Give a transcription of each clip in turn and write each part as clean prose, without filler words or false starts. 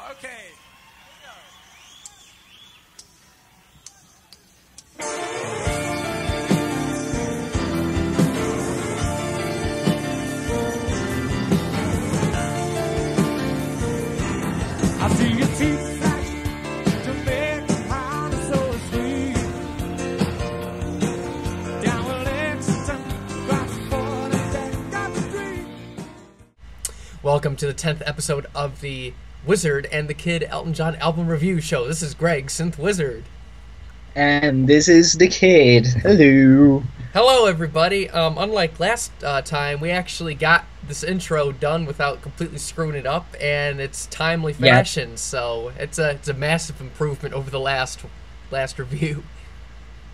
Okay. I see your teeth flash to make the pound so sweet. Down with Lexington, across the border, down the street. Welcome to the 10th episode of the Wizard and the Kid Elton John album review show. This is GregsynthWizard. And this is the Kid. Hello. Hello, everybody. Unlike last time, we actually got this intro done without completely screwing it up, and it's timely fashion. Yes. So it's a massive improvement over the last review.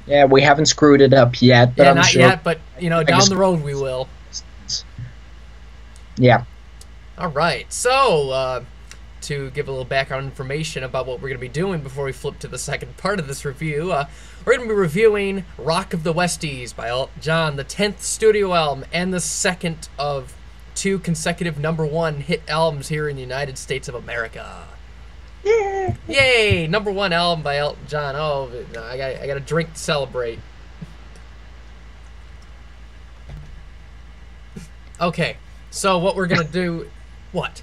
Yeah, we haven't screwed it up yet, but Yeah, I'm not sure. yet, but down the road we will. Yeah. All right. So to give a little background information about what we're going to be doing before we flip to the second part of this review, we're going to be reviewing Rock of the Westies by Elton John, the 10th studio album and the second of 2 consecutive #1 hit albums here in the United States of America. Yeah. Yay! #1 album by Elton John. Oh, I got a drink to celebrate. Okay, so what we're going to do... What?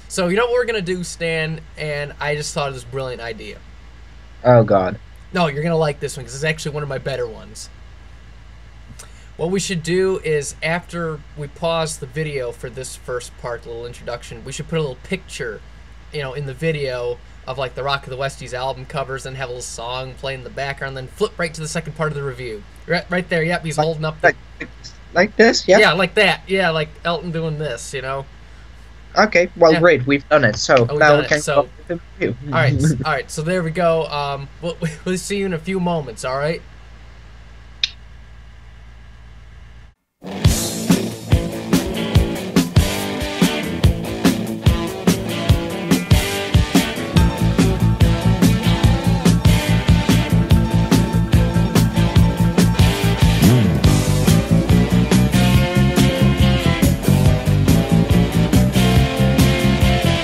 So you know what we're going to do, Stan? And I just thought of this brilliant idea. Oh, God. No, you're going to like this one because it's actually one of my better ones. What we should do is, after we pause the video for this first part, little introduction, we should put a little picture, in the video of, like, the Rock of the Westies album covers, and have a little song playing in the background, then flip right to the second part of the review. Right there, yep, he's holding up the... Like this? Yeah? Yeah, like that. Yeah, like Elton doing this, Okay, well, Yeah. great. We've done it. So we've now done we it, can so- go with the review. All right, so there we go. We'll see you in a few moments, all right?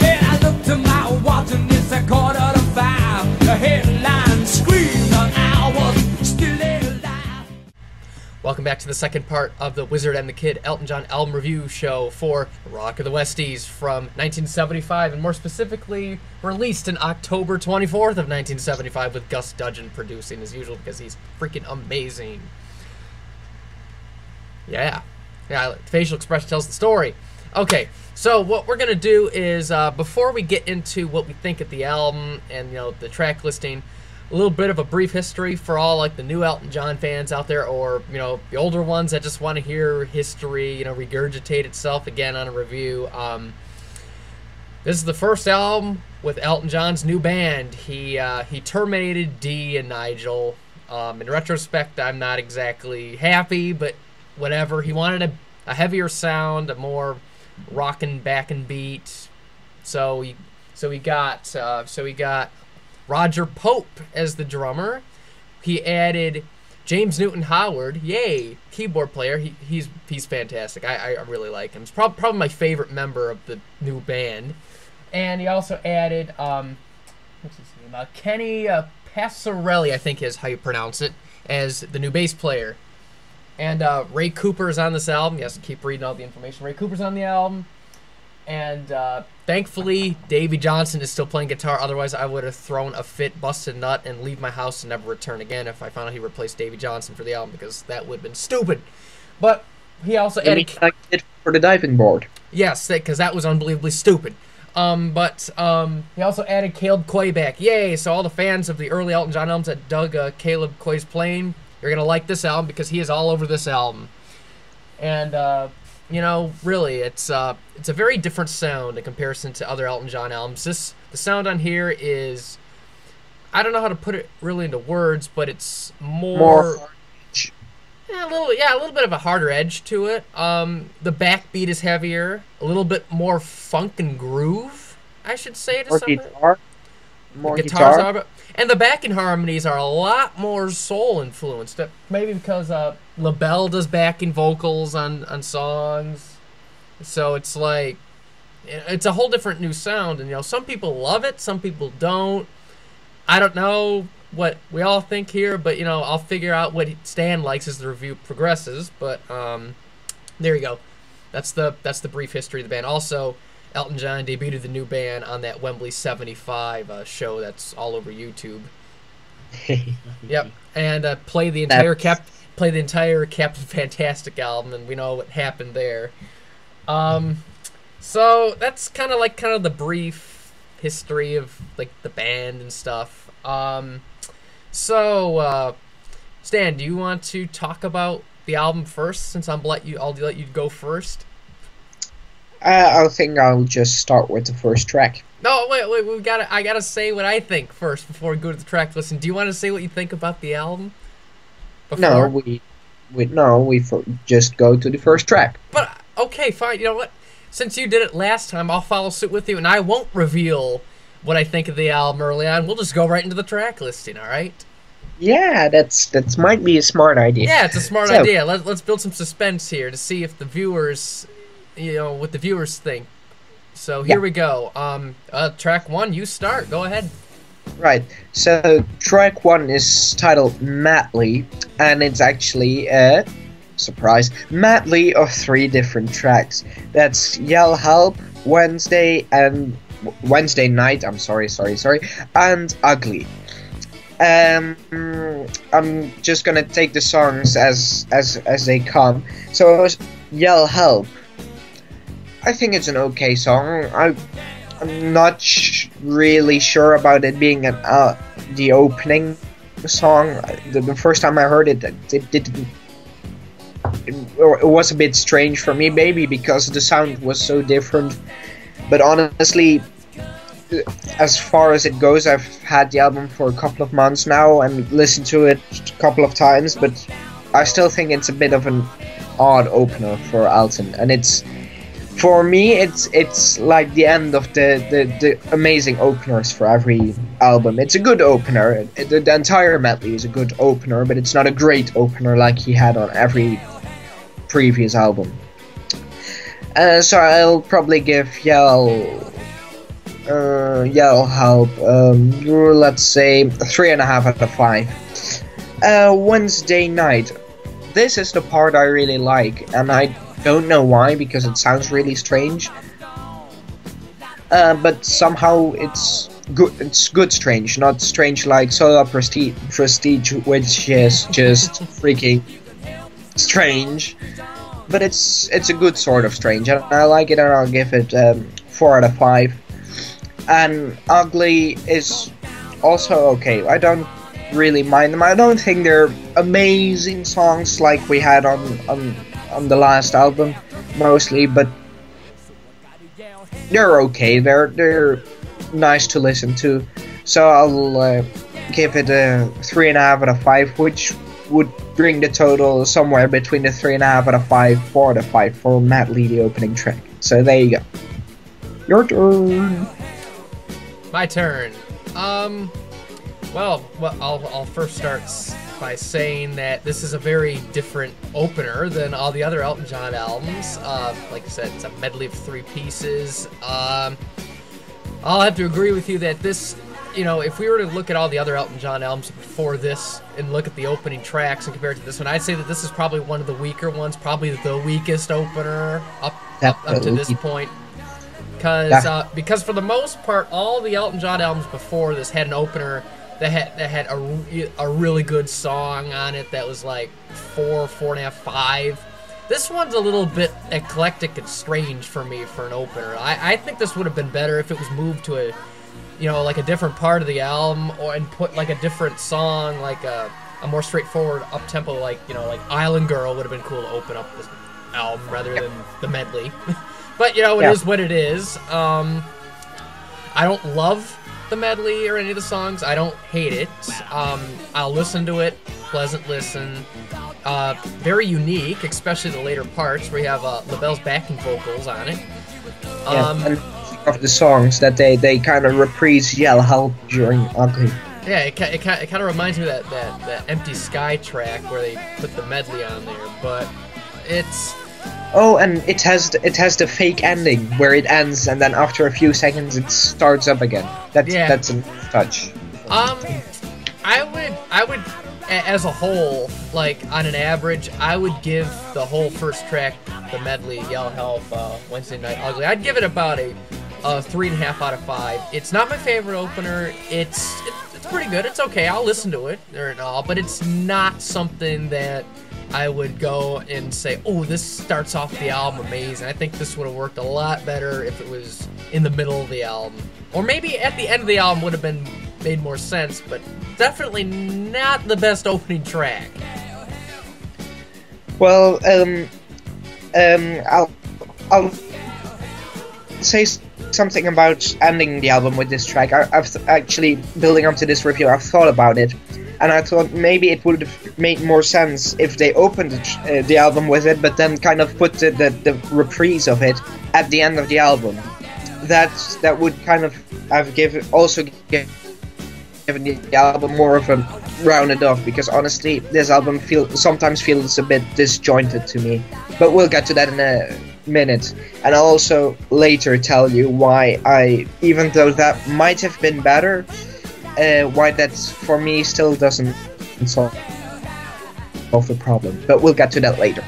Then I looked to my watch and it's 4:45. The headline screamed and I was still alive. Welcome back to the second part of the Wizard and the Kid Elton John album review show for Rock of the Westies from 1975, and more specifically released in October 24th of 1975 with Gus Dudgeon producing as usual because he's freaking amazing. Yeah, facial expression tells the story. Okay, so what we're going to do is, before we get into what we think of the album and, the track listing, a little bit of a brief history for all, like, the new Elton John fans out there, or, the older ones that just want to hear history, regurgitate itself again on a review. This is the first album with Elton John's new band. He terminated Dee and Nigel. In retrospect, I'm not exactly happy, but whatever. He wanted a heavier sound, a more rockin' back and beat. So he got Roger Pope as the drummer. He added James Newton Howard, yay, keyboard player. He's fantastic. I really like him. He's probably my favorite member of the new band. And he also added what's his name? Kenny Passarelli, I think is how you pronounce it, as the new bass player. And Ray Cooper's on this album. Yes, keep reading all the information. Ray Cooper's on the album. And thankfully, Davey Johnson is still playing guitar. Otherwise, I would have thrown a fit, busted nut, and leave my house and never return again if I found out he replaced Davey Johnson for the album, because that would have been stupid. But he also added... Like it for the diving board. Yes, because that was unbelievably stupid. But he also added Caleb Coy back. Yay! So all the fans of the early Elton John albums that dug Caleb Coy's playing, you're going to like this album because he is all over this album. And, really, it's a very different sound in comparison to other Elton John albums. The sound on here is, I don't know how to put it really into words, but it's more a little bit of a harder edge to it. The backbeat is heavier, a little bit more funk and groove, I should say. More guitar. More guitar. And the backing harmonies are a lot more soul influenced. Maybe because LaBelle does backing vocals on songs. So it's like, it's a whole different new sound, and you know, some people love it, some people don't. I don't know what we all think here, but you know, I'll figure out what Stan likes as the review progresses. But there you go. That's the brief history of the band. Also, Elton John debuted the new band on that Wembley '75 show that's all over YouTube. Yep, and play the entire Captain Fantastic album, and we know what happened there. So that's kind of the brief history of like the band and stuff. So Stan, do you want to talk about the album first? Since I'll let you go first. I think I'll just start with the first track. No, wait, I gotta say what I think first before we go to the track listen. Do you want to say what you think about the album? Before? No, we just go to the first track. But okay, fine. You know what? Since you did it last time, I'll follow suit with you, and I won't reveal what I think of the album early on. We'll just go right into the track listing. All right? Yeah, that might be a smart idea. Yeah, it's a smart idea. Let's build some suspense here to see if the viewers, you know, what the viewers think. So here we go. Track 1, you start. Go ahead. Right. So track 1 is titled Madly, and it's actually surprise, medley of 3 different tracks. That's Yell Help, Wednesday Night. I'm sorry, and Ugly. I'm just gonna take the songs as they come. So Yell Help. I think it's an okay song. I'm not really sure about it being the opening song. The first time I heard it, it was a bit strange for me, maybe because the sound was so different. But honestly, as far as it goes, I've had the album for a couple of months now and listened to it a couple of times, but I still think it's a bit of an odd opener for Elton, and for me, it's like the end of the amazing openers for every album. It's a good opener. The entire medley is a good opener, but it's not a great opener like he had on every previous album. So I'll probably give Yell Help, let's say 3.5 out of 5. Wednesday Night. This is the part I really like, and I don't know why, because it sounds really strange. But somehow it's good. It's good strange, not strange like Solar Prestige, which is just freaking strange. But it's a good sort of strange, and I like it, and I'll give it 4 out of 5. And Ugly is also okay. I don't really mind them. I don't think they're amazing songs like we had on the last album, mostly, but they're okay. They're nice to listen to. So I'll give it a 3.5 out of 5, which would bring the total somewhere between the 3.5 out of 5, 4 out of 5 for Madly, the opening track. So there you go. Your turn. My turn. Well, I'll first start by saying that this is a very different opener than all the other Elton John albums. Like I said, it's a medley of 3 pieces. I'll have to agree with you that this, you know, if we were to look at all the other Elton John albums before this and look at the opening tracks and compare it to this one, I'd say that this is probably one of the weaker ones, probably the weakest opener up to this point. Because for the most part, all the Elton John albums before this had an opener that had a really good song on it that was like 4.5, 5. This one's a little bit eclectic and strange for me for an opener. I think this would have been better if it was moved to a, you know, like a different part of the album, and put like a different song, like a more straightforward up tempo, like, you know, like Island Girl would have been cool to open up this album rather than the medley. But you know, it is what it is. I don't love the medley or any of the songs. I don't hate it. I'll listen to it. Pleasant listen. Very unique, especially the later parts where you have LaBelle's backing vocals on it. And of the songs that they kind of reprise Yell Help during Ugly. Yeah, it kind of reminds me of that Empty Sky track where they put the medley on there. But it's Oh, and it has the fake ending where it ends and then after a few seconds it starts up again. That's a touch. I would, as a whole, like on an average, I would give the whole first track, the medley, Yell Help, Wednesday Night Ugly, I'd give it about a 3.5 out of 5. It's not my favorite opener. It's pretty good. It's okay. I'll listen to it or all, but it's not something that I would go and say, oh, this starts off the album amazing. I think this would have worked a lot better if it was in the middle of the album. Or maybe at the end of the album would have been made more sense, but definitely not the best opening track. Well, I'll say something about ending the album with this track. I've actually, building up to this review, I've thought about it. And I thought maybe it would have made more sense if they opened the album with it, but then kind of put the reprise of it at the end of the album. That would kind of have given the album more of a rounded off, because honestly, this album sometimes feels a bit disjointed to me. But we'll get to that in a minute. And I'll also later tell you why even though that might have been better, why that for me still doesn't solve the problem, but we'll get to that later.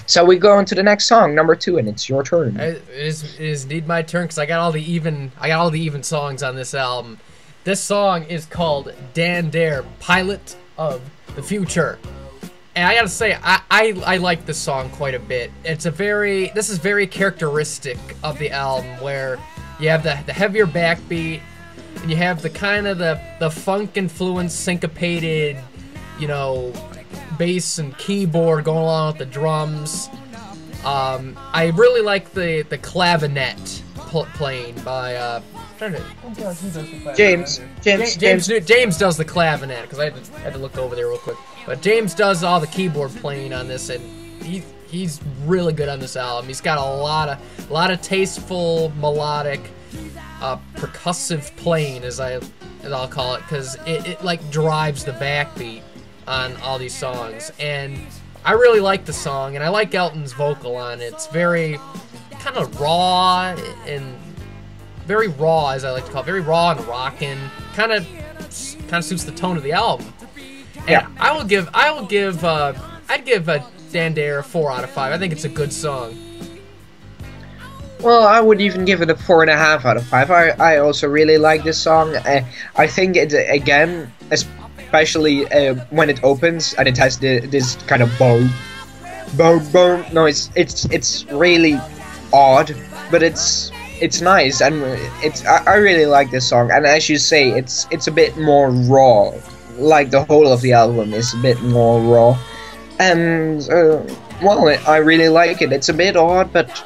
So we go on to the next song, number 2, and it's your turn. It is indeed my turn, because I got all the even songs on this album. This song is called Dan Dare, Pilot of the Future. And I gotta say, I like this song quite a bit. This is very characteristic of the album, where you have the heavier backbeat, and you have the kind of the funk influence, syncopated, bass and keyboard going along with the drums. I really like the clavinet playing by James does the clavinet, because I had to look over there real quick. But James does all the keyboard playing on this, and he's really good on this album. He's got a lot of tasteful, melodic, percussive playing, as I'll call it, because it like drives the backbeat on all these songs. And I really like the song, and I like Elton's vocal on it. It's very kind of raw, as I like to call it, very raw and rockin'. Kind of suits the tone of the album. And yeah, I'd give Dan Dare a 4 out of 5. I think it's a good song. Well, I would even give it a 4.5 out of 5. I also really like this song. I think it, again, especially when it opens and it has this kind of boom noise. It's really odd, but it's nice, and I really like this song. And as you say, it's a bit more raw. Like the whole of the album is a bit more raw, and well, I really like it. It's a bit odd, but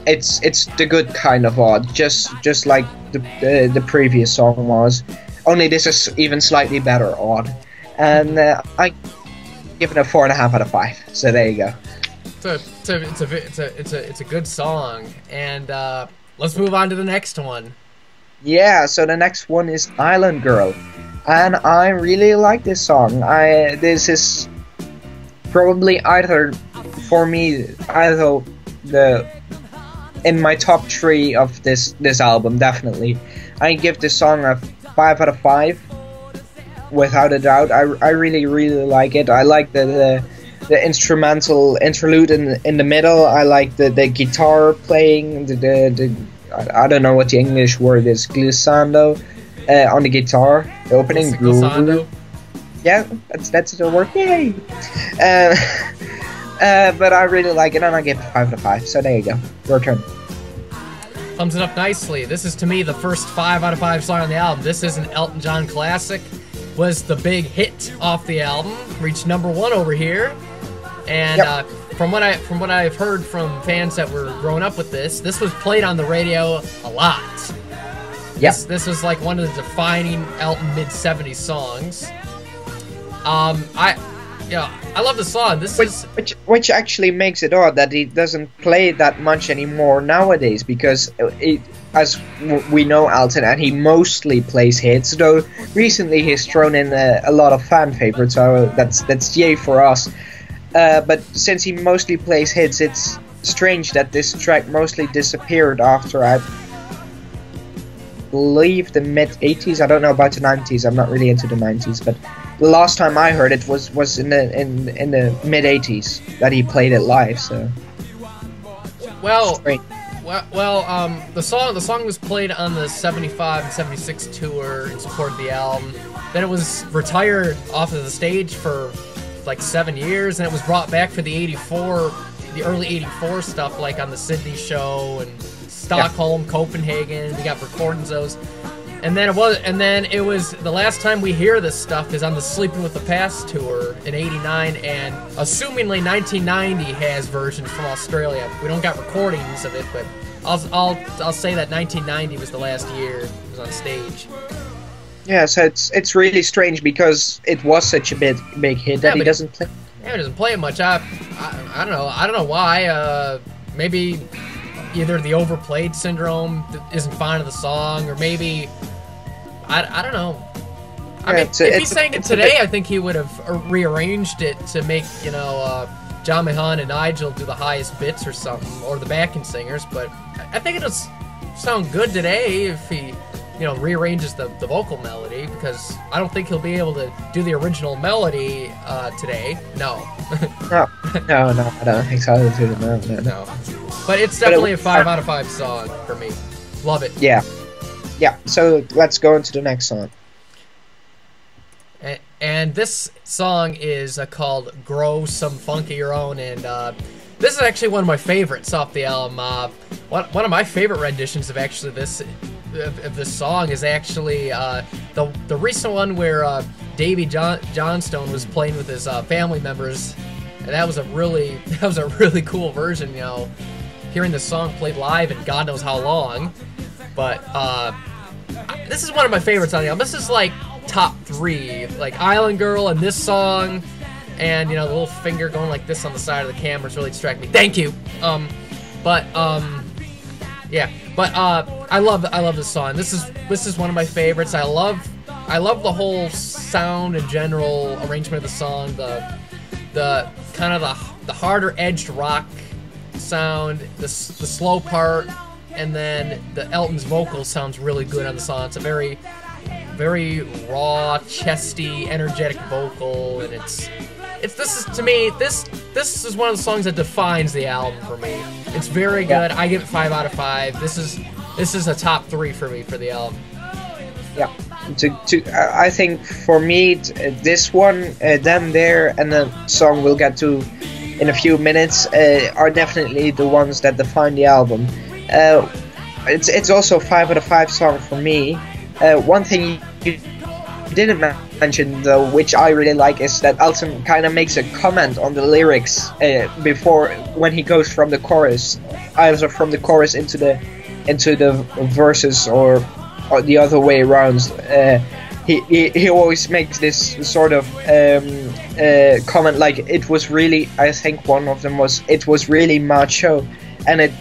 it's the good kind of odd, just like the previous song was. Only this is even slightly better odd, and I give it a 4.5 out of 5. So there you go. It's a good song, and let's move on to the next one. Yeah, so the next one is Island Girl, and I really like this song. This is probably either in my top 3 of this album, definitely. I give this song a 5 out of 5, without a doubt. I really like it. I like the instrumental interlude in the middle. I like the guitar playing, I don't know what the English word is, glissando on the guitar, the opening glissando. Yeah, that's the word. Yay! But I really like it, and I give it 5 out of 5. So there you go. Your turn. Sums it up nicely. This is, to me, the first 5 out of 5 song on the album. This is an Elton John classic. Was the big hit off the album. Reached number 1 over here. And yep. From what I've heard from fans that were growing up with this was played on the radio a lot. Yeah. This was like one of the defining Elton mid-70s songs. I love the song. Which actually makes it odd that he doesn't play that much anymore nowadays, because as we know Elton, and he mostly plays hits, though recently he's thrown in a lot of fan favorites, so that's yay for us. But since he mostly plays hits, it's strange that this track mostly disappeared after, I believe, the mid 80s. I don't know about the 90s. I'm not really into the 90s, but the last time I heard it was in the mid 80s that he played it live. So well, the song was played on the 75 and 76 tour in support of the album. Then it was retired off of the stage for like 7 years, and it was brought back for the early 84 stuff, like on the Sydney show and Stockholm, Copenhagen. We got recordings of those. And then it was the last time we hear this stuff is on the Sleeping with the Past tour in '89, and assumingly 1990 has versions from Australia. We don't got recordings of it, but I'll say that 1990 was the last year it was on stage. Yeah, so it's really strange because it was such a big hit that he doesn't play. Yeah, he doesn't play it much. I don't know. I don't know why. Maybe either the overplayed syndrome isn't fond of the song, or maybe I don't know. I mean, if he sang it today, I think he would have rearranged it to make John Mahon and Nigel do the highest bits or something, or the backing singers. But I think it'll sound good today if he rearranges the vocal melody, because I don't think he'll be able to do the original melody today. No. no, I don't think so. No. But it's definitely a 5 out of 5 song for me. Love it. Yeah. So let's go into the next song. And this song is called "Grow Some Funk of Your Own," and this is actually one of my favorites off the album. One of my favorite renditions of actually this song is actually the recent one where Davy Johnstone was playing with his family members, and that was a really cool version. Hearing the song played live and God knows how long, but this is one of my favorites on the album. This is like top 3, like Island Girl and this song, and the little finger going like this on the side of the camera is really distracting me. Thank you. Yeah, but I love this song. This is one of my favorites. I love the whole sound and general arrangement of the song. The kind of the harder edged rock sound, the slow part, and then the Elton's vocal sounds really good on the song. It's a very raw, chesty, energetic vocal, and this is one of the songs that defines the album for me. It's very good. I give it 5 out of 5. This is a top 3 for me for the album. Yeah. I think for me, this one, Them There, and the song we'll get to in a few minutes are definitely the ones that define the album. It's also a 5 out of 5 song for me. One thing you didn't mention though, which I really like, is that Elton kind of makes a comment on the lyrics before, when he goes from the chorus, either from the chorus into the verses or the other way around. He always makes this sort of comment, like it was really, I think one of them was, it was really macho, and it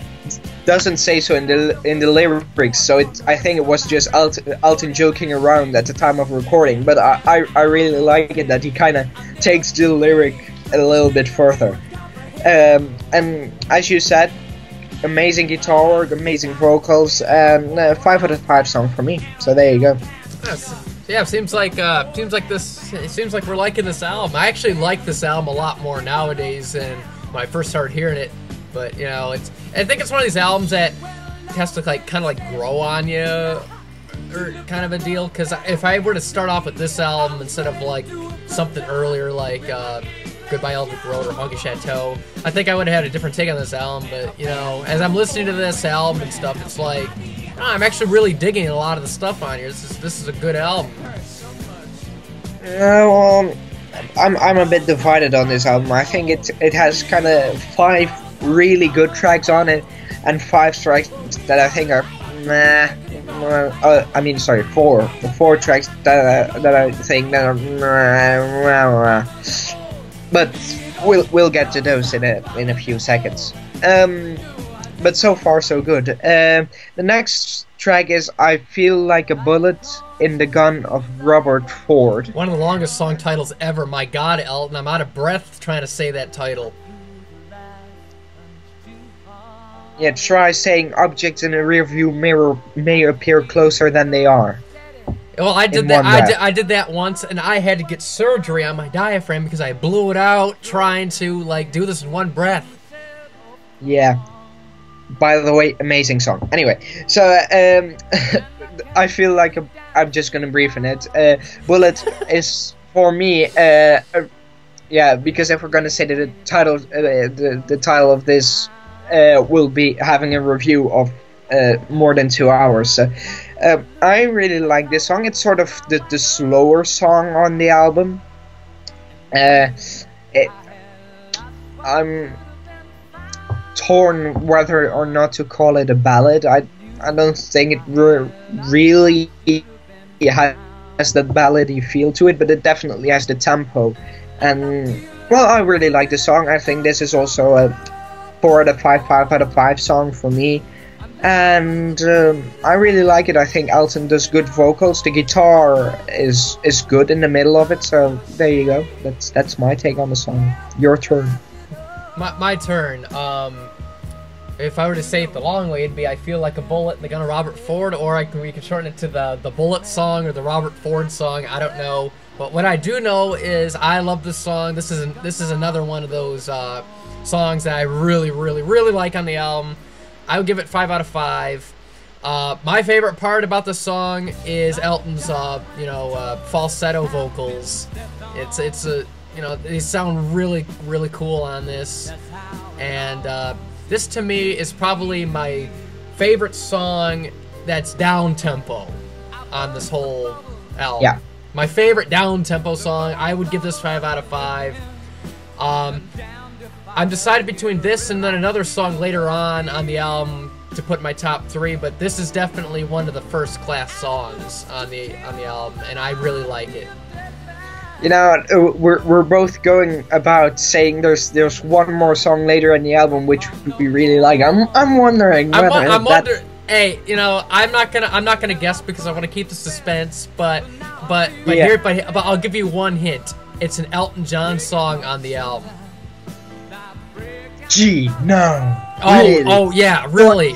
doesn't say so in the lyrics, so I think it was just Elton joking around at the time of recording. But I really like it that he kind of takes the lyric a little bit further. And as you said, amazing guitar work, amazing vocals, and 5 out of 5 song for me. So there you go. Yeah, it seems like we're liking this album. I actually like this album a lot more nowadays than when I first started hearing it. But I think it's one of these albums that has to kind of grow on you, or kind of a deal. Because if I were to start off with this album instead of something earlier like Goodbye Eldrick Road or Honky Chateau, I think I would have had a different take on this album. But as I'm listening to this album and stuff, it's like I'm actually really digging a lot of the stuff on here. This is a good album. I'm a bit divided on this album. I think it has kind of 5 really good tracks on it, and 5 tracks that I think are four. The 4 tracks that I think that are but we'll get to those in a few seconds. But so far so good. The next track is I Feel Like a Bullet in the Gun of Robert Ford. One of the longest song titles ever. My God, Elton, I'm out of breath trying to say that title. Yeah, try saying objects in a rearview mirror may appear closer than they are. Well, I did In that. one breath. I did that once, and I had to get surgery on my diaphragm because I blew it out trying to like do this in one breath. Yeah. By the way, amazing song. Anyway, so I feel like I'm just gonna brief in it. Bullet is for me. Yeah, because if we're gonna say that the title of this will be having a review of more than 2 hours. So, I really like this song. It's sort of the slower song on the album. I'm torn whether or not to call it a ballad. I don't think it really has that ballady feel to it, but it definitely has the tempo. And well, I really like the song. I think this is also a 4 out of 5, 5 out of 5 song for me. And I really like it. I think Elton does good vocals. The guitar is good in the middle of it. So there you go. That's my take on the song. Your turn. My turn. If I were to say it the long way, it'd be I feel like a bullet in the gun of Robert Ford, or we can shorten it to the Bullet song or the Robert Ford song. I don't know, but what I do know is I love this song. This is another one of those songs that I really like on the album. I would give it 5 out of 5. My favorite part about the song is Elton's falsetto vocals. It's a they sound really cool on this, and this to me is probably my favorite song that's down tempo on this whole album. Yeah. My favorite down tempo song. I would give this 5 out of 5. I'm decided between this and then another song later on the album to put in my top 3, but this is definitely one of the first class songs on the album, and I really like it. You know, we're both going about saying there's one more song later in the album which we really like. I'm wondering whether hey, I'm not gonna guess because I want to keep the suspense, but I'll give you one hint. It's an Elton John song on the album. Gee, no. Really? Oh yeah, really.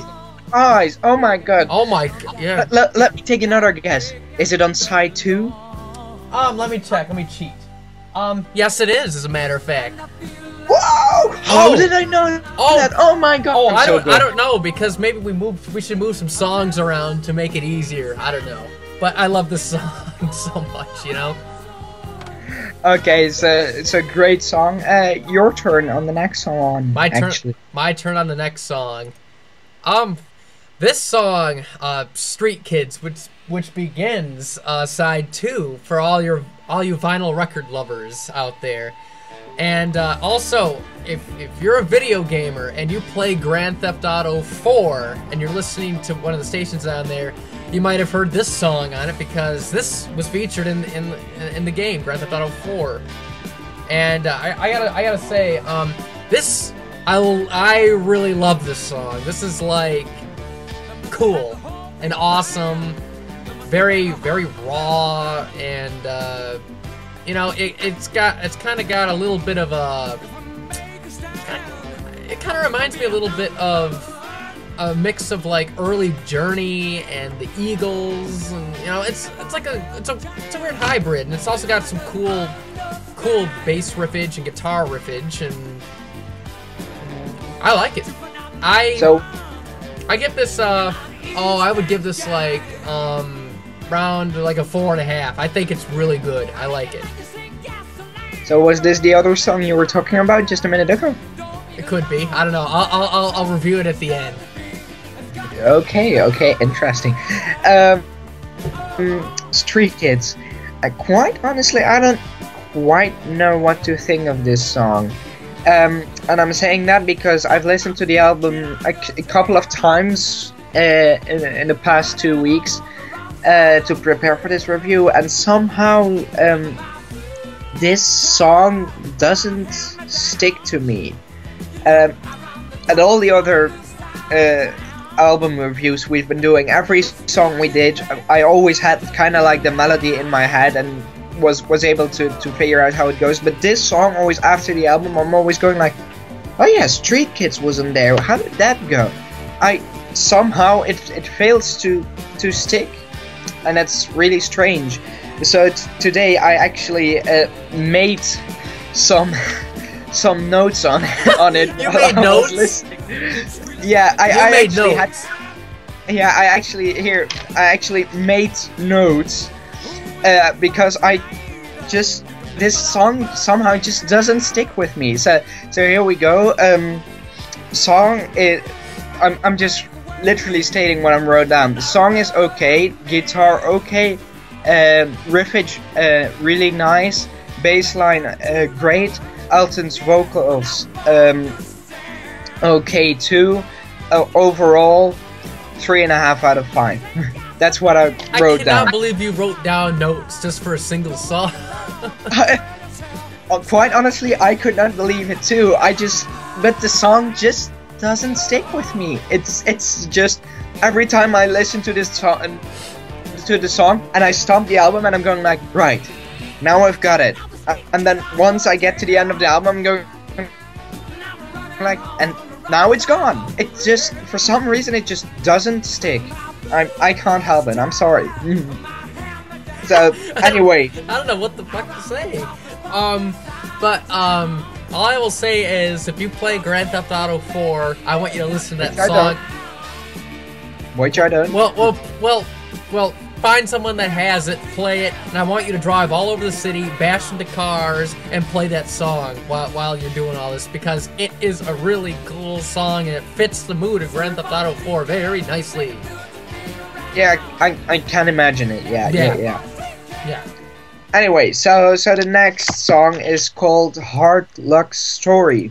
Eyes. Oh my god. Oh my yeah. Let me take another guess. Is it on side 2? Let me check. Let me cheat. Yes, it is. As a matter of fact. Whoa! How did I know that? Oh my god! Oh, I don't know, because maybe we should move some songs around to make it easier. I don't know, but I love this song so much. Okay, so it's a great song. Your turn on the next song. My turn on the next song. This song, "Street Kids," which begins side 2 for all you vinyl record lovers out there. And also, if you're a video gamer and you play Grand Theft Auto 4 and you're listening to one of the stations on there, you might have heard this song on it because this was featured in the game Grand Theft Auto 4. And I gotta say, this I really love this song. This is like cool and awesome, very raw, and it's kind of got a little bit of a. It kind of reminds me a little bit of a mix of like early Journey and the Eagles, and it's a weird hybrid, and it's also got some cool bass riffage and guitar riffage, and I like it. I give this I would give this like around like a 4.5. I think it's really good. I like it. So was this the other song you were talking about just a minute ago? It could be. I don't know. I'll review it at the end. Okay, interesting. Street Kids. Quite honestly, I don't quite know what to think of this song. And I'm saying that because I've listened to the album a couple of times in the past 2 weeks to prepare for this review, and somehow this song doesn't stick to me. And all the other album reviews we've been doing, every song we did, I always had kind of like the melody in my head and was able to figure out how it goes. But this song, always after the album, I'm always going like, oh yeah, Street Kids wasn't there. How did that go? I somehow it fails to stick, and that's really strange. So today I actually made some notes on it. You made notes? Yeah, I made actually notes. I actually made notes because this song somehow just doesn't stick with me. So here we go. I'm just literally stating what I wrote down. The song is okay, guitar okay, riffage really nice, bass line great, Elton's vocals okay too. Overall 3.5 out of 5. That's what I wrote down. I cannot believe you wrote down notes just for a single song. Quite honestly, I could not believe it too. But the song just doesn't stick with me. It's just every time I listen to this song, and I stop the album, and I'm going like, right, now I've got it. And then once I get to the end of the album, I'm going like, and now it's gone. It just, for some reason, it just doesn't stick. I can't help it. I'm sorry. So anyway, I don't know what the fuck to say. All I will say is, if you play Grand Theft Auto 4, I want you to listen to that song. Which I don't. Well, find someone that has it, play it, and I want you to drive all over the city, bash into cars, and play that song while you're doing all this, because it is a really cool song, and it fits the mood of Grand Theft Auto 4 very nicely. Yeah, I can imagine it. Yeah. Anyway, so the next song is called Hard Luck Story.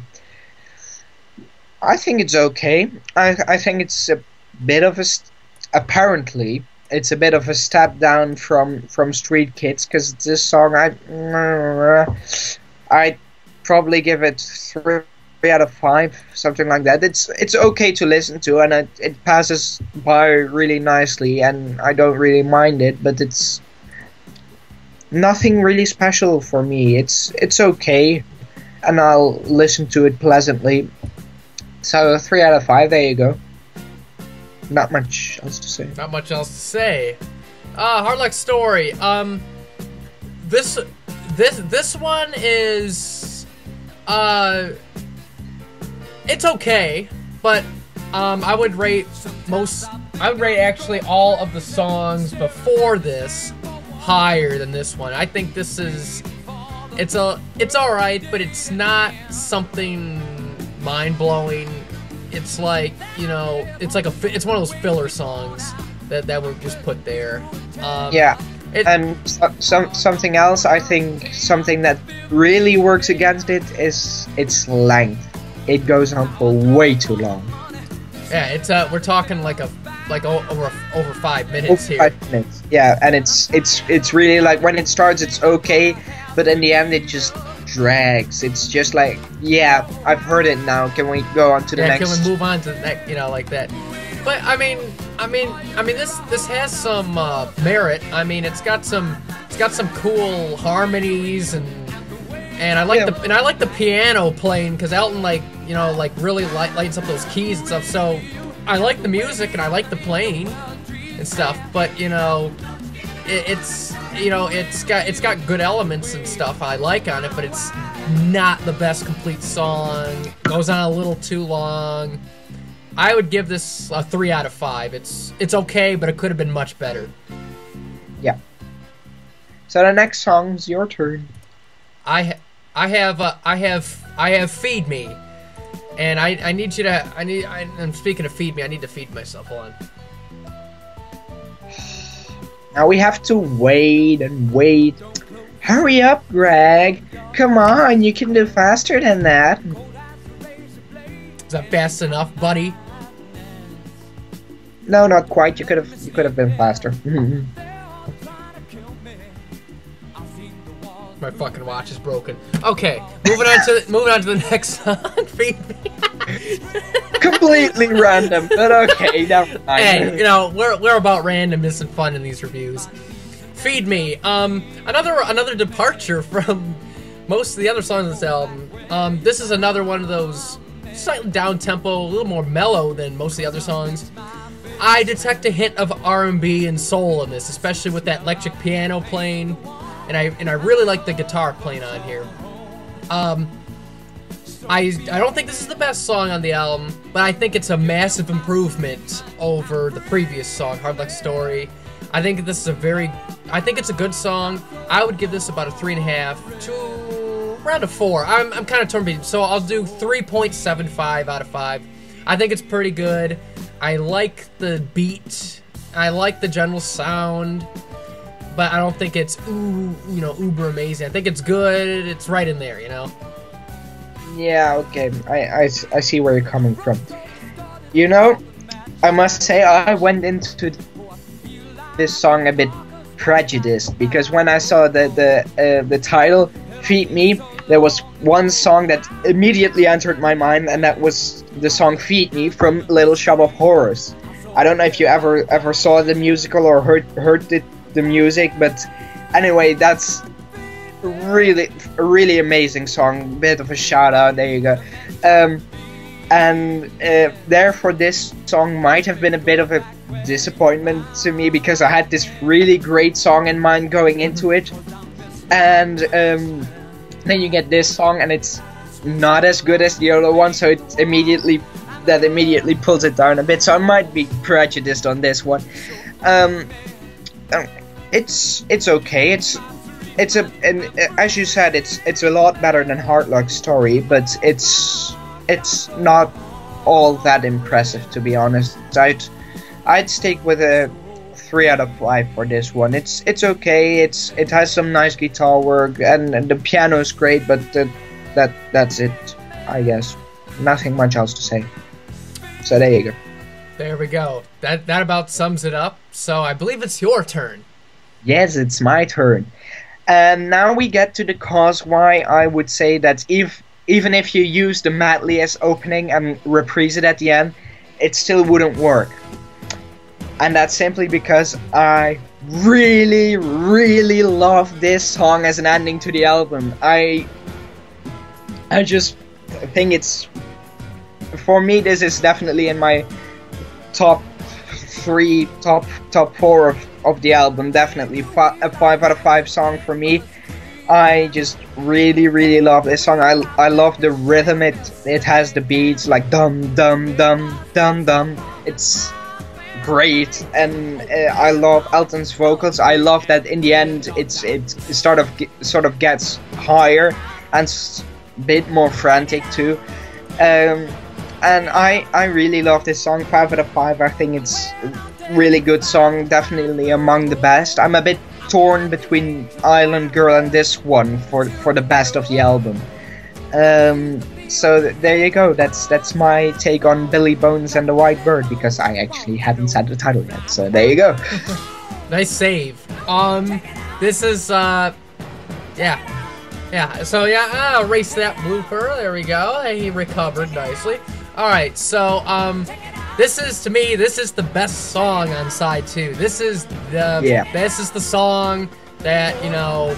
I think it's okay. I think it's a bit of apparently it's a bit of a step down from Street Kids, because this song I'd probably give it 3 out of 5, something like that. It's okay to listen to, and it passes by really nicely, and I don't really mind it, but it's nothing really special for me. It's okay, and I'll listen to it pleasantly. So 3 out of 5. There you go. Not much else to say. Not much else to say. Hard Luck Story. This one is it's okay, but I would rate actually all of the songs before this higher than this one. I think this is it's alright, but it's not something mind-blowing. It's like, you know, it's one of those filler songs that were just put there. Something else, I think something that really works against it is its length. It goes on for way too long. Yeah, it's we're talking like over 5 minutes here. 5 minutes. Yeah, and it's really like, when it starts it's okay, but in the end it just drags. It's just like, yeah, I've heard it now. Can we go on to the next? Can we move on to the next? You know, like that. But I mean, this has some merit. I mean, it's got some cool harmonies, and I like the piano playing, because Elton, like, you know, like really lights up those keys and stuff. So I like the music and I like the playing and stuff. But you know, it's got good elements and stuff I like on it, but it's not the best complete song. It goes on a little too long. I would give this a 3 out of 5. It's okay, but it could have been much better. Yeah. So the next song's your turn. I have Feed Me, and I need you to I'm speaking of Feed Me, I need to feed myself. Hold on. Now we have to wait and wait. Hurry up, Greg. Come on, you can do faster than that. Is that fast enough, buddy? No, not quite. You could have been faster. My fucking watch is broken. Okay, moving on to the next song. Feed Me. Completely random, but okay, never mind. Hey, you know, we're about randomness and fun in these reviews. Feed Me. Another departure from most of the other songs on this album. This is another one of those slightly down tempo, a little more mellow than most of the other songs. I detect a hint of R&B and soul in this, especially with that electric piano playing, and I really like the guitar playing on here. I don't think this is the best song on the album, but I think it's a massive improvement over the previous song, Hard Luck Story. I think this is I think it's a good song. I would give this about a 3.5 to around a 4. I'm kind of torn between, so I'll do 3.75 out of 5. I think it's pretty good. I like the beat. I like the general sound, but I don't think it's uber amazing. I think it's good. It's right in there, you know. Yeah, okay. I see where you're coming from. You know, I must say I went into this song a bit prejudiced, because when I saw the title, Feed Me, there was one song that immediately entered my mind, and that was the song Feed Me from Little Shop of Horrors. I don't know if you ever saw the musical or heard the music, but anyway, that's really amazing song. Bit of a shout out, there you go. And therefore this song might have been a bit of a disappointment to me, because I had this really great song in mind going into it, and then you get this song and it's not as good as the other one, so it immediately pulls it down a bit. So I might be prejudiced on this one. It's okay. And as you said, it's a lot better than Hard Luck Story, but it's not all that impressive, to be honest. I'd stick with a 3 out of 5 for this one. It's okay. It has some nice guitar work, and the piano's great, but that's it, I guess. Nothing much else to say. So there you go. There we go. That about sums it up. So I believe it's your turn. Yes, it's my turn. And now we get to the cause why I would say that even if you use the medley as opening and reprise it at the end, it still wouldn't work. And that's simply because I really love this song as an ending to the album. I just think it's, for me, this is definitely in my top 4 of the album. Definitely a 5 out of 5 song for me. I just really love this song. I love the rhythm it has, the beats like dum dum dum dum dum. It's great, and I love Elton's vocals. I love that in the end it sort of gets higher and a bit more frantic too. And I really love this song. 5 out of 5. I think it's a really good song, definitely among the best. I'm a bit torn between Island Girl and this one for the best of the album. So there you go. That's my take on Billy Bones and the White Bird, because I actually haven't said the title yet. So there you go. Nice save. This is yeah. So yeah, I'll erase that blooper. There we go. He recovered nicely. All right. So this is, to me, this is the best song on side 2. This is the song that, you know,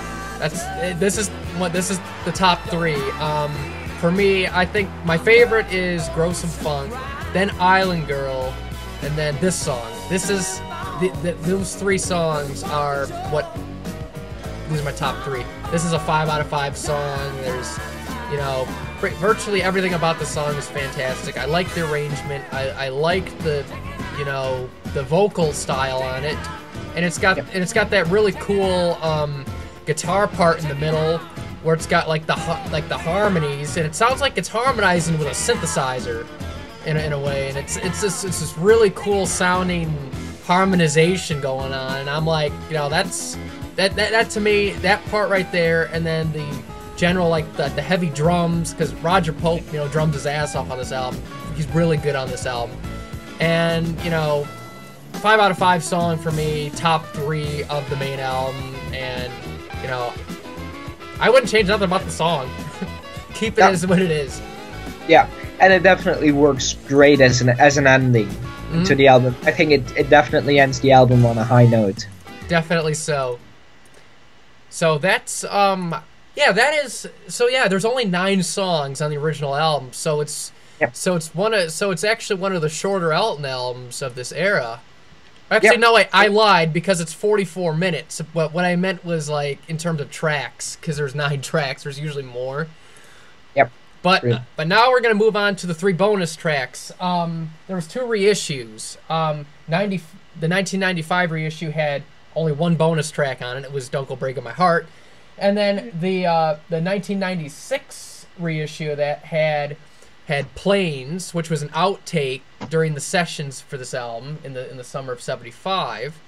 this is the top 3. For me, I think my favorite is Grow Some Funk, then Island Girl, and then this song. This is those 3 songs are what, these are my top 3. This is a 5 out of 5 song. There's, you know, virtually everything about the song is fantastic. I like the arrangement. I like the, you know, the vocal style on it, and it's got that really cool guitar part in the middle where it's got like the harmonies, and it sounds like it's harmonizing with a synthesizer in a way, and it's this really cool sounding harmonization going on, and I'm like, you know, that to me, that part right there, and then the general, like the heavy drums, because Roger Pope, you know, drums his ass off on this album. He's really good on this album, and, you know, 5 out of 5 song for me, top 3 of the main album, and, you know, I wouldn't change nothing about the song. Keep it as what it is. Yeah, and it definitely works great as an ending to the album. I think it definitely ends the album on a high note. Definitely so. So that's yeah, that is, so yeah, there's only 9 songs on the original album, so it's Yep. So it's actually one of the shorter Elton albums of this era. Actually, Yep. no, wait, I lied because it's 44 minutes. What I meant was like in terms of tracks, because there's 9 tracks. There's usually more. Yep. But True. but now we're gonna move on to the 3 bonus tracks. There was 2 reissues. The 1995 reissue had only 1 bonus track on it. It was "Don't Go Breaking My Heart," and then the 1996 reissue of that had "Planes," which was an outtake during the sessions for this album in the summer of '75.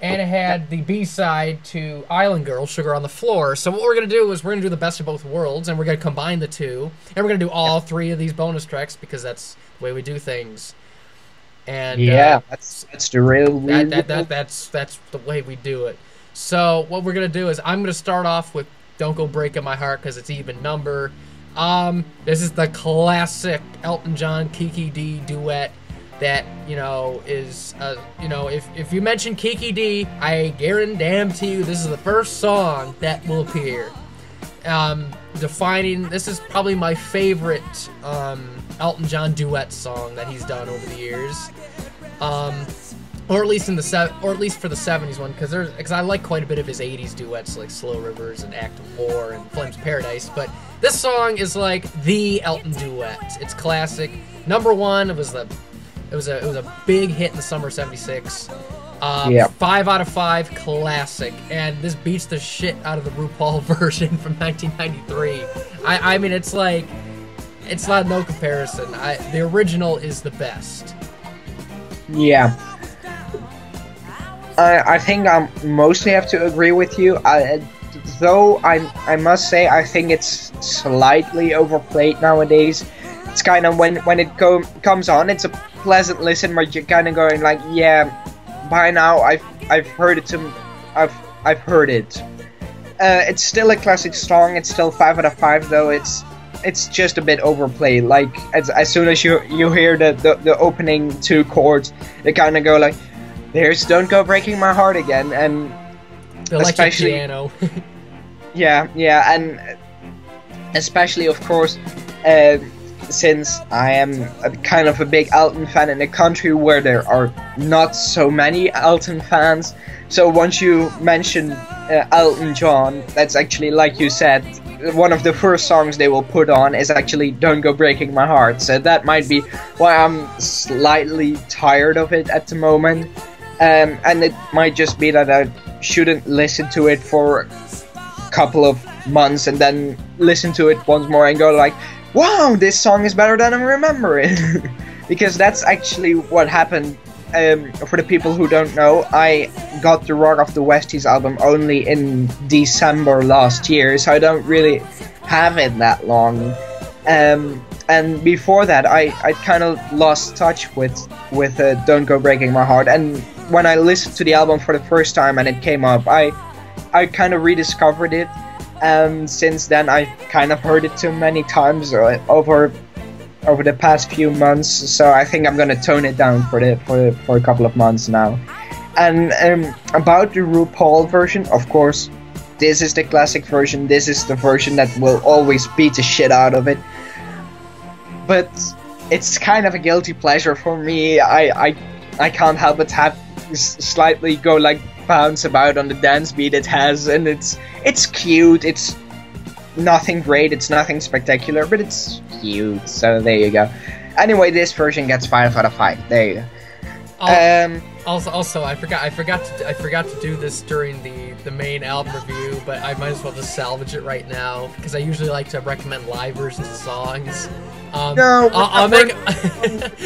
And it had the B-side to Island Girl, "Sugar on the Floor." So what we're going to do is we're going to do the best of both worlds, and we're going to combine the 2. And we're going to do all 3 of these bonus tracks because that's the way we do things. And Yeah, that's the real that's the way we do it. So what we're going to do is I'm going to start off with "Don't Go Breaking My Heart" because it's even number. This is the classic Elton John Kiki D duet that, is, if you mention Kiki D, I guarantee you this is the first song that will appear. This is probably my favorite Elton John duet song that he's done over the years. Or at least for the 70s one, because I like quite a bit of his 80s duets like "Slow Rivers" and "Act of War" and "Flames of Paradise," but this song is like the Elton duet. It's classic. Number 1. It was a big hit in the summer of '76. 5 out of 5, classic, and this beats the shit out of the RuPaul version from 1993. I mean, it's not no comparison. The original is the best. Yeah. I think I mostly have to agree with you. Though I must say I think it's slightly overplayed nowadays. It's kind of when it comes on, it's a pleasant listen, but you're kind of going like, yeah, by now I've heard it. I've heard it. It's still a classic song. It's still 5 out of 5, though. It's just a bit overplayed. Like as soon as you hear the opening 2 chords, they kind of go like, "There's Don't Go Breaking My Heart" again, and The electric piano. yeah, and especially, of course, since I am kind of a big Elton fan in a country where there are not so many Elton fans, so once you mention Elton John, that's actually, like you said, one of the first songs they will put on is actually "Don't Go Breaking My Heart," so that might be why I'm slightly tired of it at the moment. And it might just be that I shouldn't listen to it for a couple of months and then listen to it once more and go like, "Wow, this song is better than I remember it." Because that's actually what happened. For the people who don't know, I got the Rock of the Westies album only in December last year, so I don't really have it that long. And before that, I kind of lost touch with "Don't Go Breaking My Heart," and when I listened to the album for the first time and it came up, I kind of rediscovered it, and since then I kind of heard it too many times over the past few months. So I think I'm gonna tone it down for a couple of months now. And about the RuPaul version, of course, this is the classic version. This is the version that will always beat the shit out of it. But it's kind of a guilty pleasure for me. I can't help but have slightly go like bounce about on the dance beat it has, and it's cute. It's nothing great, it's nothing spectacular, but it's cute. So there you go. Anyway, this version gets 5 out of 5. There you go. Also, I forgot to do this during the main album review, but I might as well just salvage it right now because I usually like to recommend live versions of songs. No, I'll we're make.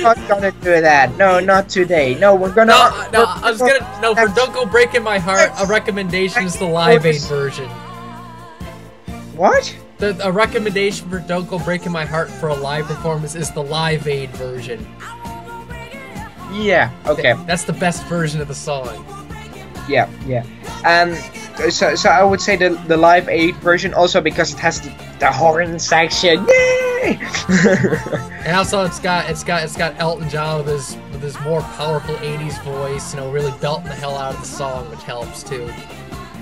not gonna do that. No, not today. No, we're gonna. For "Don't Go Breaking My Heart," a recommendation is the Live Aid version. What? A recommendation for "Don't Go Breaking My Heart" for a live performance is the Live Aid version. Yeah. Okay. That's the best version of the song. Yeah. So I would say the Live Aid version also because it has the horn section. Yay! And also it's got Elton John with his more powerful 80s voice, really belting the hell out of the song, which helps too.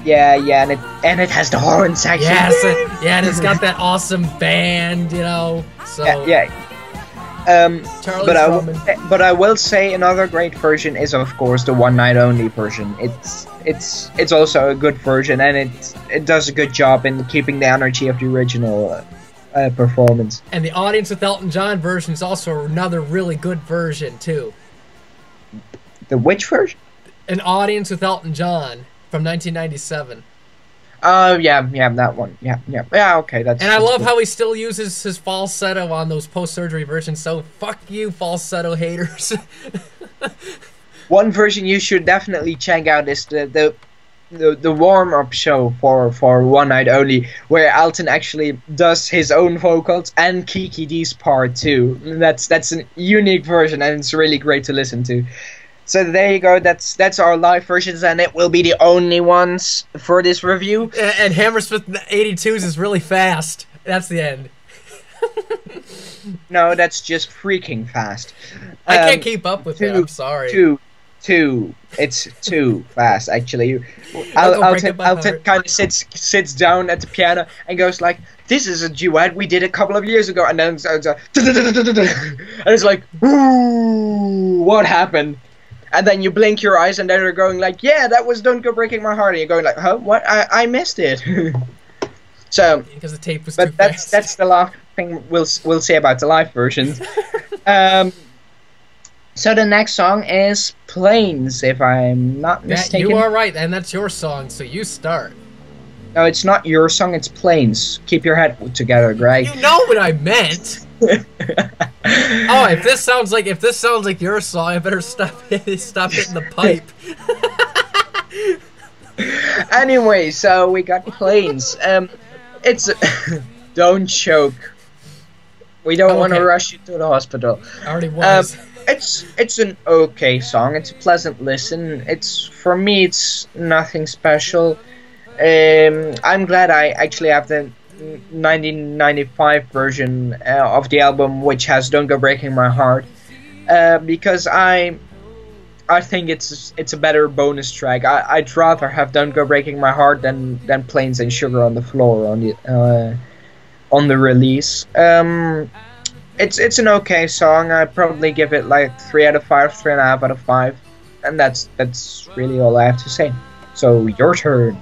Yeah, and it has the horn section. Yes, and it's got that awesome band, So yeah. Charlie But Strowman. but I will say another great version is of course the one night only version. It's also a good version, and it does a good job in keeping the energy of the original performance. And the Audience with Elton John version is also another really good version too. The which version? An Audience with Elton John from 1997. Oh yeah, that one. Yeah. Okay, that's. And I love good. how he still uses his falsetto on those post-surgery versions. So fuck you, falsetto haters. One version you should definitely check out is the warm-up show for One Night Only, where Elton actually does his own vocals and Kiki D's part too. That's a unique version, and it's really great to listen to. So there you go. That's our live versions, and it will be the only ones for this review. And Hammersmith 82s is really fast. That's the end. No, that's just freaking fast. I can't keep up with it. I'm sorry. Two. It's too fast, actually. Don't break Elton my heart. kind of sits down at the piano and goes like, "This is a duet we did a couple of years ago," and then it's and it's like, "Ooh, what happened?" And then you blink your eyes, and then you're going like, "Yeah, that was Don't Go Breaking My Heart," and you're going like, "Huh? What? I missed it." So, Because the tape was too but fast. that's the last thing we'll say about the live versions. So the next song is Planes, if I'm not mistaken. You are right, and that's your song, so you start. No, it's not your song, it's Planes. Keep your head together, Greg. You know what I meant. Oh, if this sounds like your song, I better stop hitting the pipe. Anyway, so we got Planes. It's don't choke. We don't want to rush you to the hospital. I already was. It's an okay song. It's a pleasant listen. For me, it's nothing special. I'm glad I actually have the 1995 version of the album, which has "Don't Go Breaking My Heart," because I think it's a better bonus track. I'd rather have "Don't Go Breaking My Heart" than "Planes and Sugar on the Floor" on the release. It's an okay song. I'd probably give it like 3 out of 5, 3.5 out of 5, and that's really all I have to say. So your turn.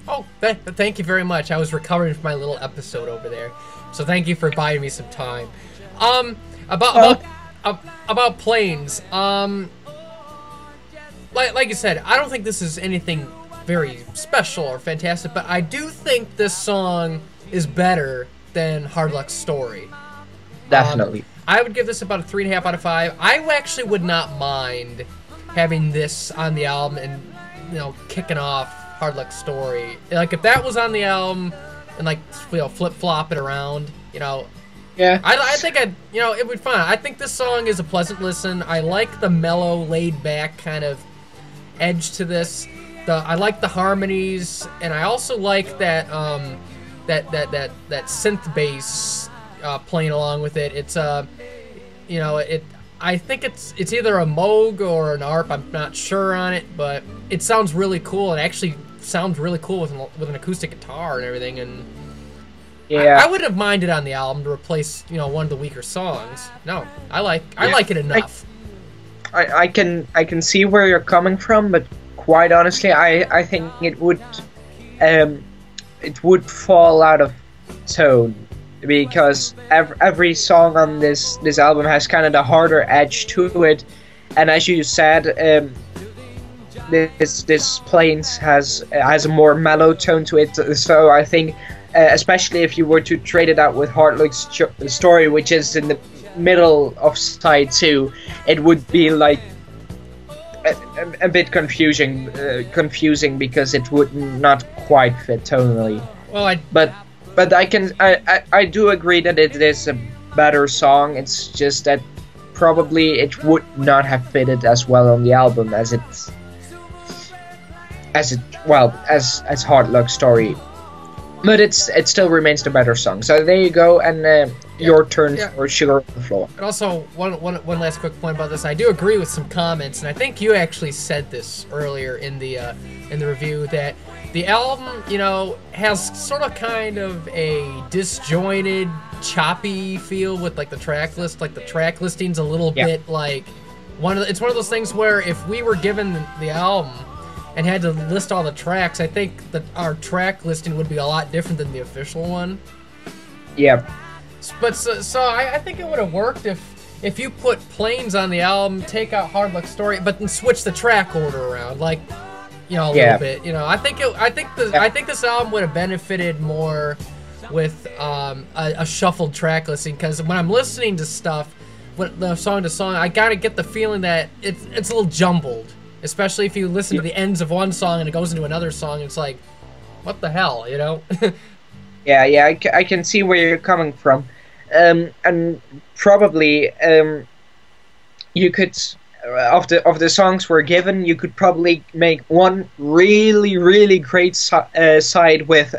Oh, thank you very much. I was recovering from my little episode over there, so thank you for buying me some time. About Planes. Like you said, I don't think this is anything very special or fantastic, but I do think this song is better than Hard Luck Story. Definitely. I would give this about a 3.5 out of 5. I actually would not mind having this on the album and, kicking off Hard Luck Story. Like, if that was on the album and, flip-flop it around, Yeah. I think it would be fun. I think this song is a pleasant listen. I like the mellow, laid-back kind of edge to this. I like the harmonies, and I also like that that synth bass playing along with it. It's I think it's either a Moog or an ARP. I'm not sure on it, but it sounds really cool. It actually sounds really cool with an acoustic guitar and everything. And yeah, I wouldn't have minded on the album to replace one of the weaker songs. No, I like it enough. I can see where you're coming from, but quite honestly, I think it would fall out of tone, because every song on this album has kind of the harder edge to it, and as you said, this Planes has a more mellow tone to it. So I think, especially if you were to trade it out with Hard Luck Story, which is in the middle of side 2, it would be like a bit confusing because it would not quite fit tonally. Well, but I do agree that it is a better song. It's just that probably it would not have fitted as well on the album as Hard Luck Story. but it still remains the better song. So there you go, and your turn for Sugar on the Floor. And also, one last quick point about this. I do agree with some comments, and I think you actually said this earlier in the review, that the album, you know, has sort of kind of a disjointed, choppy feel with like the track list. Like the track listing's a little bit like it's one of those things where if we were given the album and had to list all the tracks, I think that our track listing would be a lot different than the official one. Yeah. But so I think it would have worked if you put Planes on the album, take out Hard Luck Story, but then switch the track order around, like, you know, a little bit. You know, I think this album would have benefited more with a shuffled track listing, because when I'm listening to stuff, the song to song, I gotta get the feeling that it's a little jumbled. Especially if you listen to the ends of one song and it goes into another song, it's like, what the hell, you know? Yeah, I can see where you're coming from. And probably you could, of the songs we're given, you could probably make one really, really great side with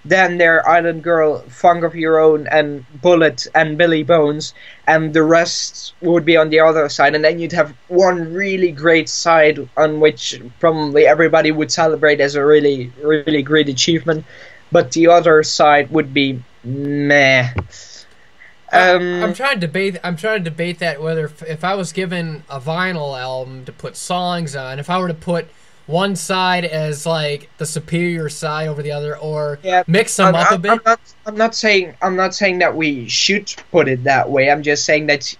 Dan There, Island Girl, Funk of Your Own, and Bullet, and Billy Bones, and the rest would be on the other side, and then you'd have one really great side on which probably everybody would celebrate as a really, really great achievement, but the other side would be meh. I'm trying to debate that, whether if I was given a vinyl album to put songs on, if I were to put one side as like the superior side over the other, or mix them up a bit. I'm not saying that we should put it that way. I'm just saying that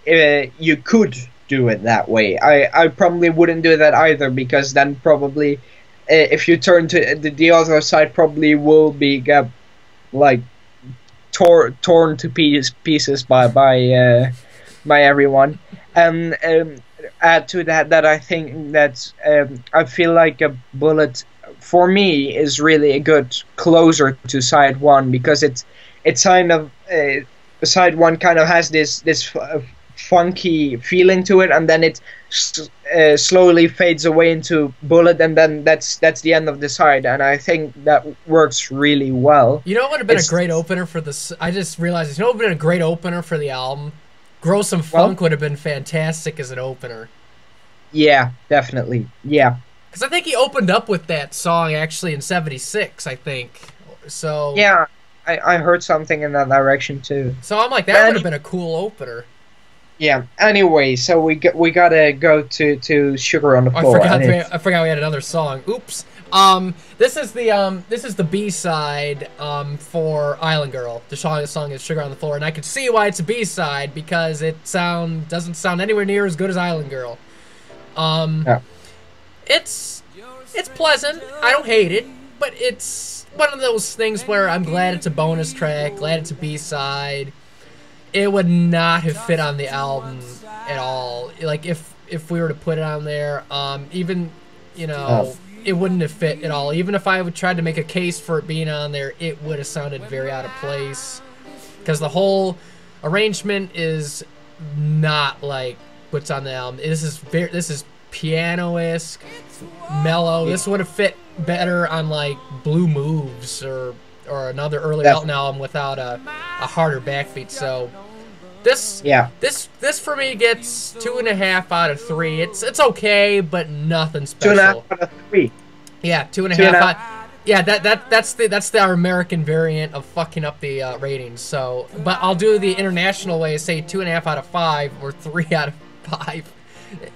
you could do it that way. I probably wouldn't do that either, because then probably if you turn to the other side, probably will be like torn to pieces by everyone. Add to that I think that I feel like a Bullet for me is really a good closer to side one, because it's kind of side one kind of has this funky feeling to it, and then it slowly fades away into Bullet, and then that's the end of the side, and I think that works really well. You know what would have been a great opener for this? I just realized this. You know what would have been a great opener for the album? Grow Some Funk would have been fantastic as an opener. Yeah, definitely. Yeah. Because I think he opened up with that song actually in '76, I think. So yeah, I heard something in that direction too. So I'm like, that would have been a cool opener. Yeah. Anyway, so we gotta go to Sugar on the Floor. I forgot we had another song. Oops. This is the B-side for Island Girl. The song is Sugar on the Floor, and I can see why it's a B-side, because it doesn't sound anywhere near as good as Island Girl. It's pleasant. I don't hate it, but it's one of those things where I'm glad it's a bonus track, glad it's a B-side. It would not have fit on the album at all. Like if we were to put it on there, even, you know, it wouldn't have fit at all. Even if I would try to make a case for it being on there, it would have sounded very out of place, because the whole arrangement is not like what's on the album. This is piano-esque, mellow. This would have fit better on like Blue Moves or another early Elton album without a harder backbeat. So this for me gets 2.5 out of 3. It's okay, but nothing special. 2.5 out of 3. Yeah, 2.5. Yeah, that's the American variant of fucking up the ratings. So, but I'll do the international way, say 2.5 out of 5 or 3 out of 5.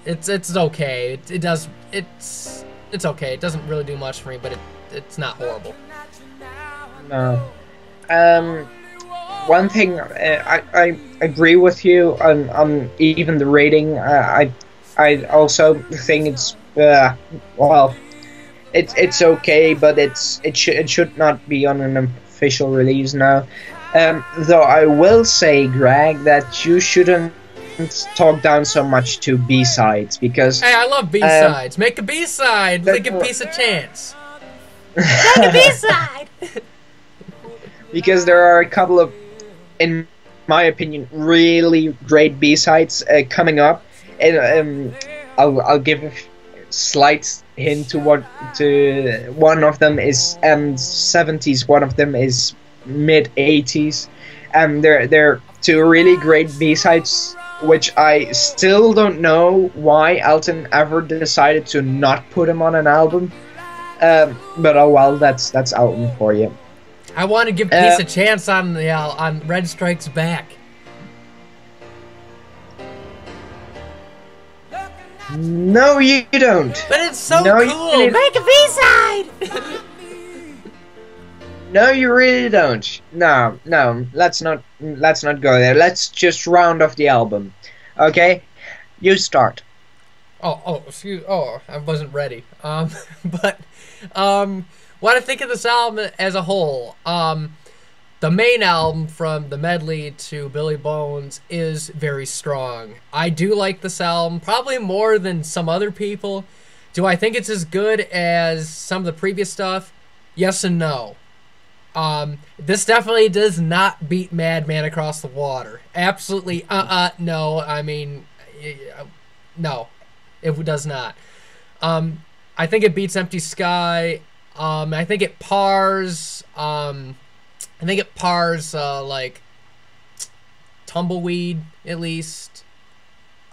It's okay. It's okay. It doesn't really do much for me, but it's not horrible. No. One thing I agree with you on even the rating. I also think it's it's okay, but it should not be on an official release now. Though I will say, Greg, that you shouldn't talk down so much to B-sides, because hey, I love B-sides. Make a B-side. Give Peace a chance. Make a B-side. Because there are a couple of, in my opinion, really great B-sides coming up, and I'll give slight hint to what to one of them is '70s, one of them is mid '80s, and they're two really great B-sides, which I still don't know why Elton ever decided to not put them on an album. But oh well, that's Elton for you. I want to give Peace a chance on Red Strikes Back. No, you don't. But it's so No, cool. you Make a B-side! No, you really don't. No, let's not go there. Let's just round off the album. Okay? You start. Excuse. Oh, I wasn't ready. But what I think of this album as a whole, the main album from the medley to Billy Bones is very strong. I do like this album, probably more than some other people. Do I think it's as good as some of the previous stuff? Yes and no. This definitely does not beat Madman Across the Water. Absolutely, no. I mean, no, it does not. I think it beats Empty Sky. I think it pars. Like Tumbleweed at least,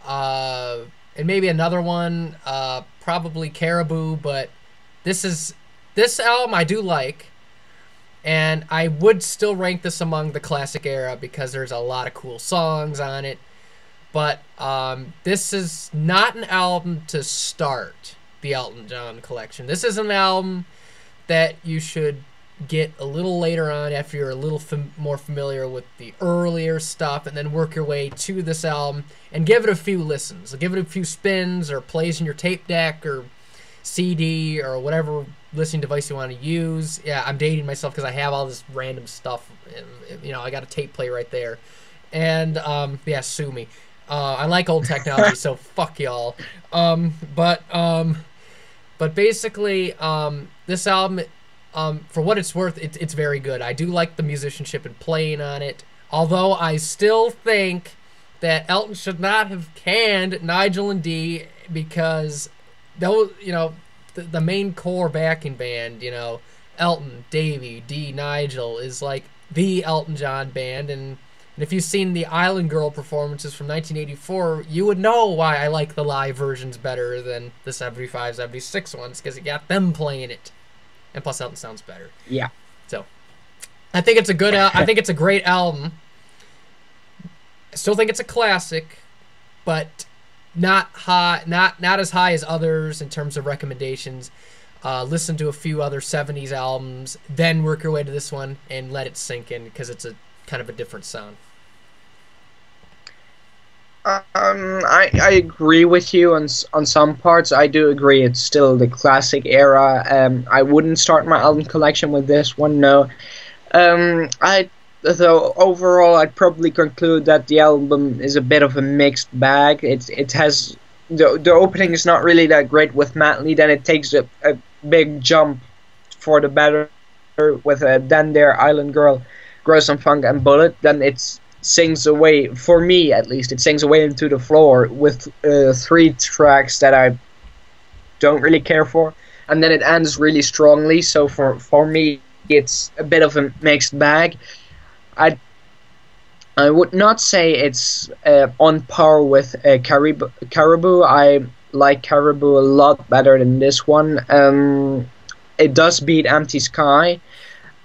and maybe another one, probably Caribou. But this album I do like, and I would still rank this among the classic era because there's a lot of cool songs on it. But this is not an album to start the Elton John collection. This is an album that you should get a little later on after you're a little more familiar with the earlier stuff, and then work your way to this album and give it a few listens. Give it a few spins or plays in your tape deck or CD or whatever listening device you want to use. Yeah, I'm dating myself because I have all this random stuff. You know, I got a tape play right there. And, yeah, sue me. I like old technology, so fuck y'all. But basically, this album, for what it's worth, it's very good. I do like the musicianship and playing on it, although I still think that Elton should not have canned Nigel and Dee, because those, you know, the main core backing band, you know, Elton, Davey, Dee, Nigel, is like the Elton John band, and if you've seen the Island Girl performances from 1984, you would know why I like the live versions better than the 75, 76 ones, because it got them playing it. And plus Elton sounds better. Yeah. So, I think it's a good I think it's a great album. I still think it's a classic, but not high, not as high as others in terms of recommendations. Listen to a few other 70s albums, then work your way to this one and let it sink in, because it's a kind of a different sound. I agree with you on some parts. I do agree it's still the classic era. I wouldn't start my album collection with this one, no. Though overall I'd probably conclude that the album is a bit of a mixed bag. It has the opening is not really that great with Madly, then it takes a big jump for the better with Then There, Island Girl, Grow Some Funk, and Bullet. Then it's sings away, for me at least, it sings away into the floor with 3 tracks that I don't really care for, and then it ends really strongly. So for me it's a bit of a mixed bag. I would not say it's on par with Caribou. I like Caribou a lot better than this one. It does beat Empty Sky.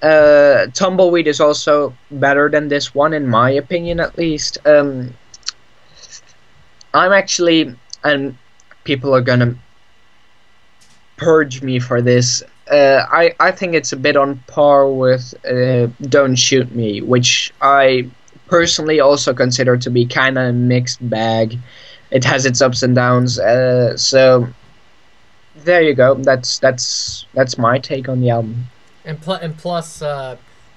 Tumbleweed is also better than this one, in my opinion, at least. I'm actually, and people are gonna purge me for this, I think it's a bit on par with Don't Shoot Me, which I personally also consider to be kind of a mixed bag. It has its ups and downs, so there you go. That's my take on the album. And plus,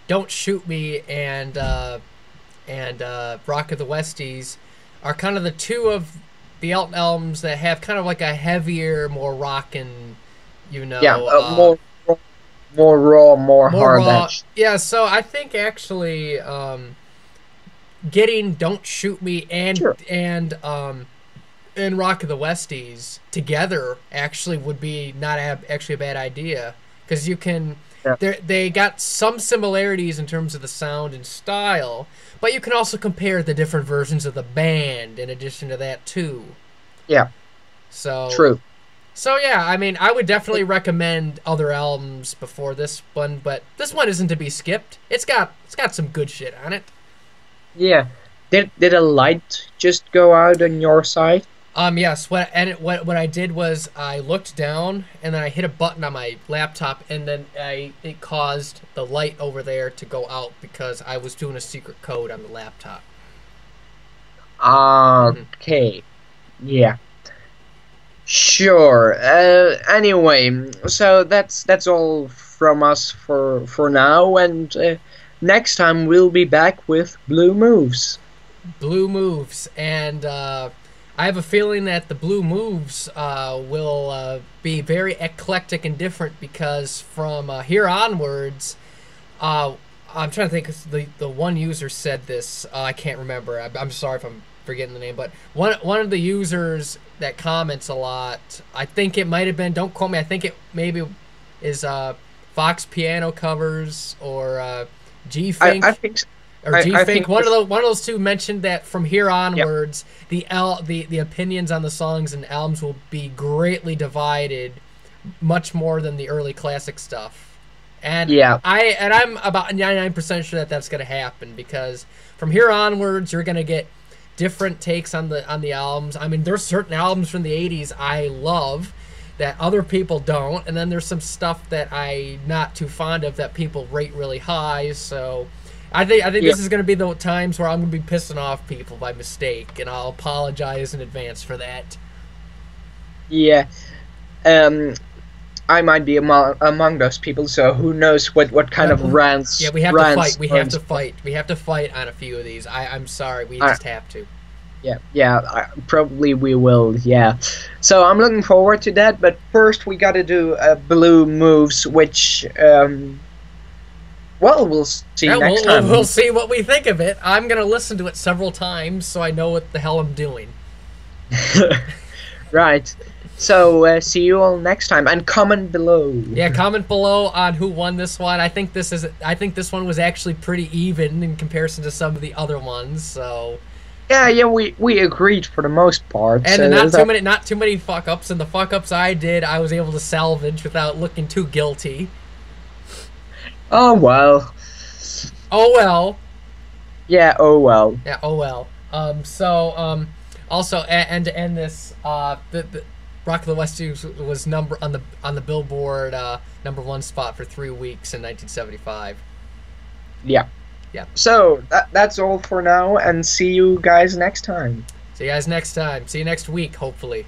Don't Shoot Me and Rock of the Westies are kind of the two of the Elton albums that have kind of like a heavier, more rockin', you know. Yeah, more raw, more hard edge. Yeah, so I think actually getting Don't Shoot Me and and Rock of the Westies together actually would be not actually a bad idea, because you can. Yeah. They got some similarities in terms of the sound and style, but you can also compare the different versions of the band in addition to that too. Yeah. So True. So yeah, I mean, I would definitely recommend other albums before this one, but this one isn't to be skipped. It's got some good shit on it. Yeah. Did a light just go out on your side? Yes. What I did was I looked down and then I hit a button on my laptop and then it caused the light over there to go out because I was doing a secret code on the laptop. Okay. Yeah. Sure. Anyway, so that's all from us for now, and next time we'll be back with Blue Moves. Blue Moves, and I have a feeling that the Blue Moves will be very eclectic and different, because from here onwards, I'm trying to think. The one user said this. I can't remember. I'm sorry if I'm forgetting the name, but one of the users that comments a lot, I think it might have been. Don't quote me. I think it maybe is Fox Piano Covers or G Fink. I think so. Or G I Fink, think one of those two mentioned that from here onwards, the opinions on the songs and albums will be greatly divided, much more than the early classic stuff. And I'm about 99% sure that that's going to happen, because from here onwards, you're going to get different takes on the albums. I mean, there's certain albums from the '80s I love that other people don't, and then there's some stuff that I'm not too fond of that people rate really high. So I think this is going to be the times where I'm going to be pissing off people by mistake, and I'll apologize in advance for that. Yeah. I might be among those people, so who knows what kind of rants. Yeah, we have to fight. We have to fight. We have to fight on a few of these. I'm sorry, we just have to. Yeah, probably we will, yeah. So I'm looking forward to that, but first we gotta do Blue Moves, which, well, we'll see next time. We'll see what we think of it. I'm gonna listen to it several times so I know what the hell I'm doing. Right. So, see you all next time, and comment below. Yeah, comment below on who won this one. I think this one was actually pretty even in comparison to some of the other ones, so... Yeah, we agreed for the most part. And so not too many fuck-ups, and the fuck-ups I did, I was able to salvage without looking too guilty. Oh, well. Oh, well. Yeah, oh, well. Yeah, oh, well. Also, and to end this, the Rock of the Westies was on the Billboard #1 spot for 3 weeks in 1975. Yeah. Yeah. So that's all for now, and see you guys next time. See you guys next time. See you next week, hopefully.